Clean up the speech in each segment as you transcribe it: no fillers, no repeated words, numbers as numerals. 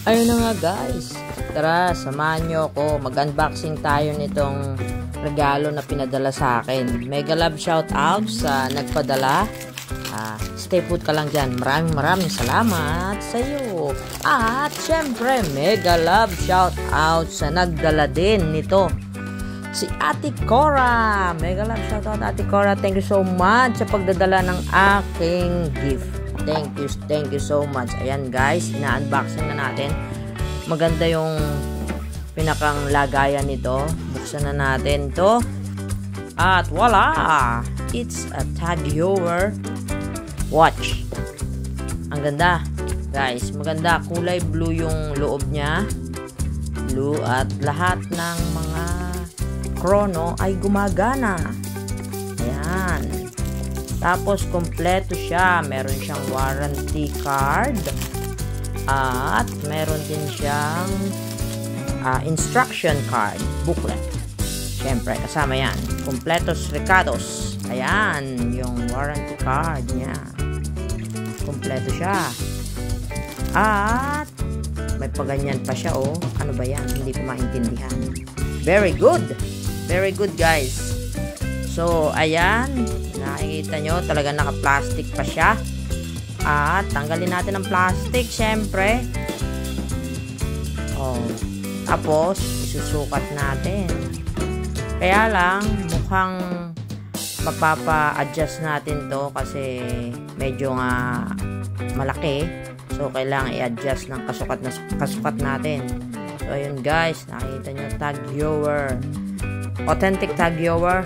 Ayun na nga guys, tara samahan nyo ako, mag-unboxing tayo nitong regalo na pinadala sa akin. Mega love shout out sa nagpadala. Stay put ka lang dyan. Maraming salamat sa iyo. At syempre mega love shout out sa nagdala din nito, si Ate Cora. Mega love shout out Ate Cora, thank you so much sa pagdadala ng aking gift. Thank you so much. Ayan guys, ina-unboxing na natin. Maganda yung pinakang lagayan nito. Buksan na natin to. At voila! It's a Tag-Heuer watch. Ang ganda. Guys, maganda. Kulay blue yung loob niya. Blue at lahat ng mga chrono ay gumagana. Ayan. Tapos, kompleto siya. Meron siyang warranty card. At, meron din siyang instruction card, booklet. Siyempre, kasama yan. Completos Ricados. Ayan, yung warranty card niya. Kompleto siya. At, may paganyan pa siya, oh. Ano ba yan? Hindi ko maintindihan. Very good. Very good, guys. So, ayan. Nakikita nyo, talaga naka-plastic pa siya. At tanggalin natin ang plastic, syempre. Oh, tapos isusukat natin. Kaya lang mukhang mapapa-adjust natin to kasi medyo nga malaki. So kailangan i-adjust ng kasukat natin. So ayun guys, nakita nyo, Tag-Heuer. Authentic Tag-Heuer.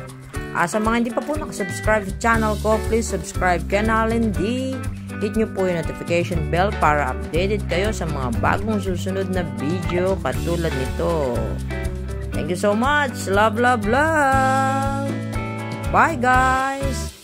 Sa mga hindi pa po nakasubscribe sa channel ko, please subscribe Kenal Lindy. Hit nyo po yung notification bell para updated kayo sa mga bagong susunod na video katulad nito. Thank you so much. Love, love, love. Bye guys.